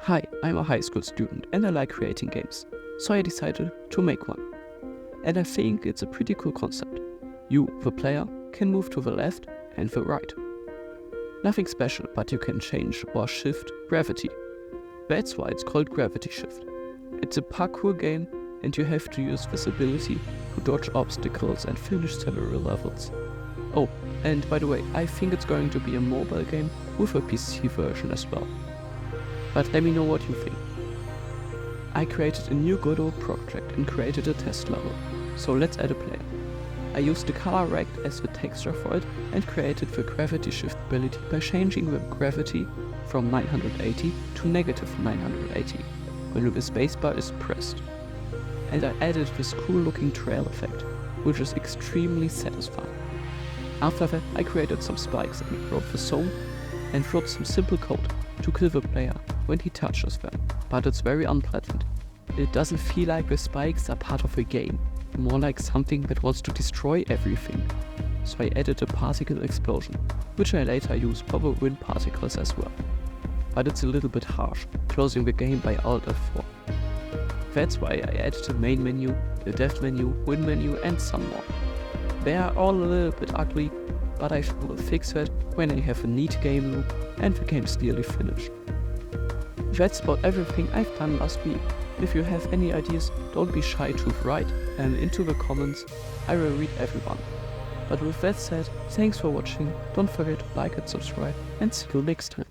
Hi, I'm a high school student and I like creating games, so I decided to make one. And I think it's a pretty cool concept. You, the player, can move to the left and the right. Nothing special, but you can change or shift gravity. That's why it's called Gravity Shift. It's a parkour game and you have to use this ability to dodge obstacles and finish several levels. Oh, and by the way, I think it's going to be a mobile game with a PC version as well. But let me know what you think. I created a new good old project and created a test level, so let's add a player. I used the color rect as the texture for it and created the gravity shift ability by changing the gravity from 980 to -980 when the spacebar is pressed. And I added this cool looking trail effect, which is extremely satisfying. After that I created some spikes and wrote the song and wrote some simple code to kill the player when he touches them, but it's very unpleasant. It doesn't feel like the spikes are part of a game, more like something that wants to destroy everything. So I added a particle explosion, which I later used for the wind particles as well. But it's a little bit harsh, closing the game by Alt F4. That's why I added a main menu, a dev menu, win menu and some more. They are all a little bit ugly, but I will fix that when I have a neat game loop and the game's nearly finished. That's about everything I've done last week. If you have any ideas, don't be shy to write and into the comments. I will read everyone. But with that said, thanks for watching, don't forget to like and subscribe and see you next time.